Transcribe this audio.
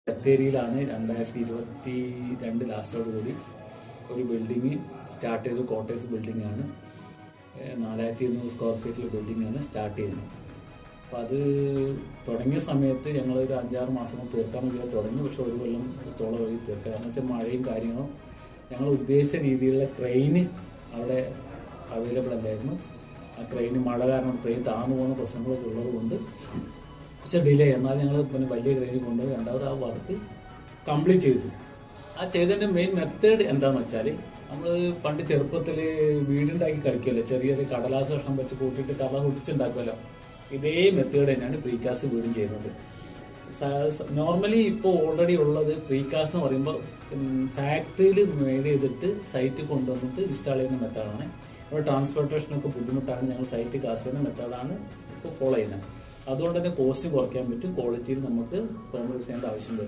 ബത്തേരിയിലാണ് 2022 ലാസ്റ്റോടുകൂടി ഒരു building start ചെയ്ത്. Quarters building ആണ്. 4200 സ്ക്വയർ ഫീറ്റിൽ ബിൽഡിംഗ് ആണ് സ്റ്റാർട്ട് ചെയ്യുന്നത്. അപ്പോൾ അത് തുടങ്ങിയ സമയത്ത് ഞങ്ങളൊരു 5-6 മാസം കൊണ്ട് തീർക്കാൻ വേണ്ടി തുടങ്ങി. പക്ഷെ ഒരു കൊല്ലത്തോളം വഴി തീർക്കുക. കാരണം വെച്ചാൽ മഴയും കാര്യങ്ങളും ഞങ്ങൾ ഉദ്ദേശിച്ച രീതിയിലുള്ള ക്രെയിന് അവിടെ അവൈലബിൾ അല്ലായിരുന്നു. ആ ക്രെയിന് മഴ കാരണം ട്രെയിൻ താന്നു പോകുന്ന പ്രശ്നങ്ങളൊക്കെ ഉള്ളത് കൊണ്ട് കുറച്ച് ഡിലേ. എന്നാൽ ഞങ്ങൾ പിന്നെ വലിയ ക്രെയിനിൽ കൊണ്ടുപോയി രണ്ടാമത് ആ വർക്ക് കംപ്ലീറ്റ് ചെയ്തു. ആ ചെയ്തതിൻ്റെ മെയിൻ മെത്തേഡ് എന്താണെന്ന് വെച്ചാൽ, നമ്മൾ പണ്ട് ചെറുപ്പത്തിൽ വീടുണ്ടാക്കി കളിക്കുമല്ലോ, ചെറിയൊരു കടലാസ് കഷ്ണം വെച്ച് കൂട്ടിയിട്ട് കടലാസ് ഒട്ടിച്ചുണ്ടാക്കുമല്ലോ. ഇതേ മെത്തേഡ് തന്നെയാണ് പ്രീകാസ്റ്റ് വീടും ചെയ്യുന്നത്. നോർമലി ഇപ്പോൾ ഓൾറെഡി ഉള്ളത് പ്രീകാസ്റ്റ് എന്ന് പറയുമ്പോൾ ഫാക്ടറിയിൽ മെയ്ഡ് ചെയ്തിട്ട് സൈറ്റിൽ കൊണ്ടുവന്നിട്ട് ഇൻസ്റ്റാൾ ചെയ്യുന്ന മെത്തേഡാണ്. ഇവിടെ ട്രാൻസ്പോർട്ടേഷനൊക്കെ ബുദ്ധിമുട്ടാണ്. ഞങ്ങൾ സൈറ്റ് കാസ്റ്റ് ചെയ്യുന്ന മെത്തേഡാണ് ഇപ്പോൾ ഫോളോ ചെയ്യുന്നത്. അതുകൊണ്ട് തന്നെ കോസ്റ്റ് കുറയ്ക്കാൻ പറ്റും. ക്വാളിറ്റിയിൽ നമുക്ക് കോംപ്രമൈസ് ചെയ്യേണ്ട ആവശ്യം വരില്ല.